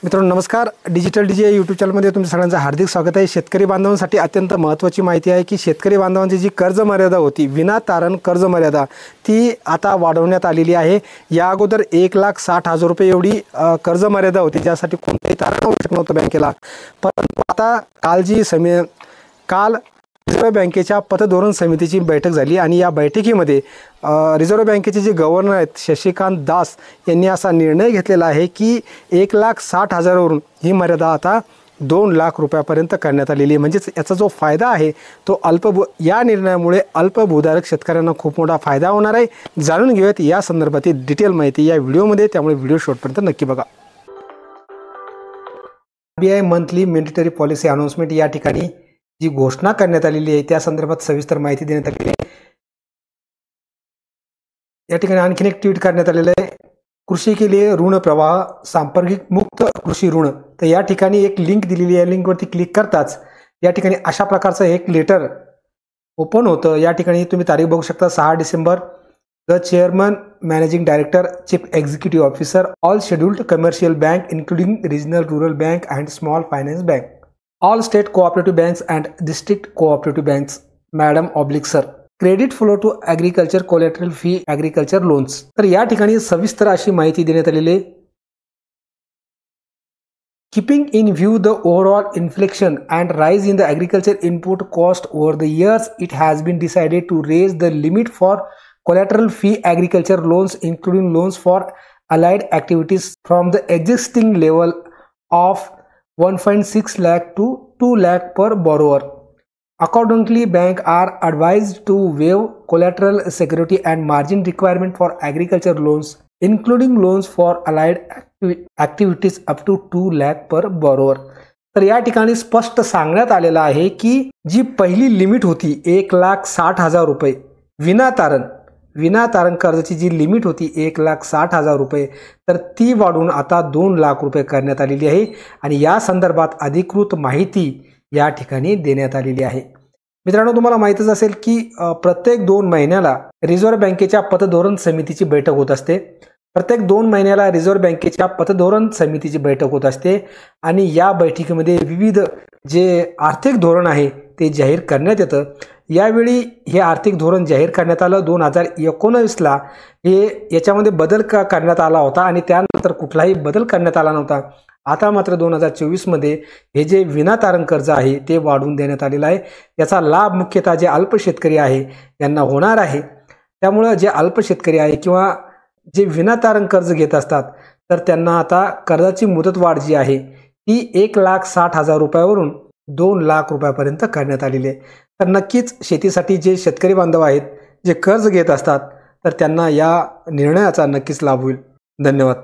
मित्रांनो नमस्कार. Digital DJ YouTube चॅनलमध्ये तुमचं सगळ्यांचं हार्दिक स्वागत आहे. शेतकरी बांधवांसाठी अत्यंत महत्त्वाची माहिती आहे की शेतकरी बांधवांची जी कर्ज मर्यादा होती, विनातारण कर्ज मर्यादा, ती आता वाढवण्यात आलेली आहे. या अगोदर 1,60,000 रुपये एवढी कर्ज मर्यादा होती, ज्यासाठी कोणतेही तारण आवश्यक नव्हतं बँकेला. परंतु आता काल रिझर्व्ह बँकेच्या पतधोरण समितीची बैठक झाली आणि या बैठकीमध्ये रिझर्व्ह बँकेचे जे गव्हर्नर आहेत शशिकांत दास यांनी असा निर्णय घेतलेला आहे की 1,60,000 वरून ही मर्यादा आता 2 लाख रुपयापर्यंत करण्यात आलेली आहे. म्हणजेच याचा जो फायदा आहे तो या निर्णयामुळे अल्पभूधारक शेतकऱ्यांना खूप मोठा फायदा होणार आहे. जाणून घेऊयात या संदर्भातील डिटेल माहिती या व्हिडिओमध्ये, त्यामुळे व्हिडिओ शेवटपर्यंत नक्की बघा. RBI monthly mandatory policy announcement या ठिकाणी जी घोषणा करण्यात आलेली आहे त्या संदर्भात सविस्तर माहिती देण्यात आलेली आहे. या ठिकाणी आणखीन एक ट्विट करण्यात आलेलं आहे, कृषी के लिए ऋण प्रवाह सांपर्गिक मुक्त कृषी ऋण. तर या ठिकाणी एक लिंक दिलेली आहे, लिंकवरती क्लिक करताच या ठिकाणी अशा प्रकारचं एक लेटर ओपन होतं. या ठिकाणी तुम्ही तारीख बघू शकता, 6 December. The chairman, managing director, chief executive officer, all scheduled commercial bank including regional rural bank and small finance bank, all state cooperative banks and district cooperative banks, madam oblique sir, credit flow to agriculture collateral fee agriculture loans. तर या ठिकाणी सविस्तर अशी माहिती देण्यात आलेली आहे. Keeping in view the overall inflation and rise in the agriculture input cost over the years, it has been decided to raise the limit for collateral fee agriculture loans, including loans for allied activities, from the existing level of 1.6 lakh to 2 lakh per borrower. Accordingly, banks are advised to waive collateral security and margin requirement for agriculture loans, including loans for allied activities up to 2 lakh per borrower. तर या ठिकाणी स्पष्ट सांगण्यात आलेलं आहे की जी पहिली limit होती 1,60,000 रुपये विनातारण कर्जाची जी लिमिट होती 1,60,000 रुपये, तर ती वाढून आता 2 लाख रुपये करण्यात आलेली आहे. आणि या संदर्भात अधिकृत माहिती या ठिकाणी देण्यात आलेली आहे. मित्रांनो, तुम्हाला माहीतच असेल की प्रत्येक 2 महिन्याला रिझर्व्ह बँकेच्या पतधोरण समितीची बैठक होत असते. प्रत्येक 2 महिन्याला रिझर्व्ह बँकेच्या पतधोरण समितीची बैठक होत असते आणि या बैठकीमध्ये विविध जे आर्थिक धोरण आहे ते जाहीर करण्यात येतं. यावेळी हे आर्थिक धोरण जाहीर करण्यात आलं 2019ला. याच्यामध्ये बदल करण्यात आला होता आणि त्यानंतर कुठलाही बदल करण्यात आला नव्हता. आता मात्र 2024मध्ये हे जे विनातारण कर्ज आहे ते वाढवून देण्यात आलेलं आहे. याचा लाभ मुख्यतः जे अल्प शेतकरी आहे यांना होणार आहे. त्यामुळं जे अल्प शेतकरी आहे किंवा जे विनातारण कर्ज घेत असतात तर त्यांना आता कर्जाची मुदतवाढ जी आहे ती 1,60,000 रुपयावरून 2 लाख रुपयापर्यंत करण्यात आलेली आहे. तर नक्कीच शेतीसाठी जे शेतकरी बांधव आहेत जे कर्ज घेत असतात तर त्यांना या निर्णयाचा नक्कीच लाभ होईल. धन्यवाद.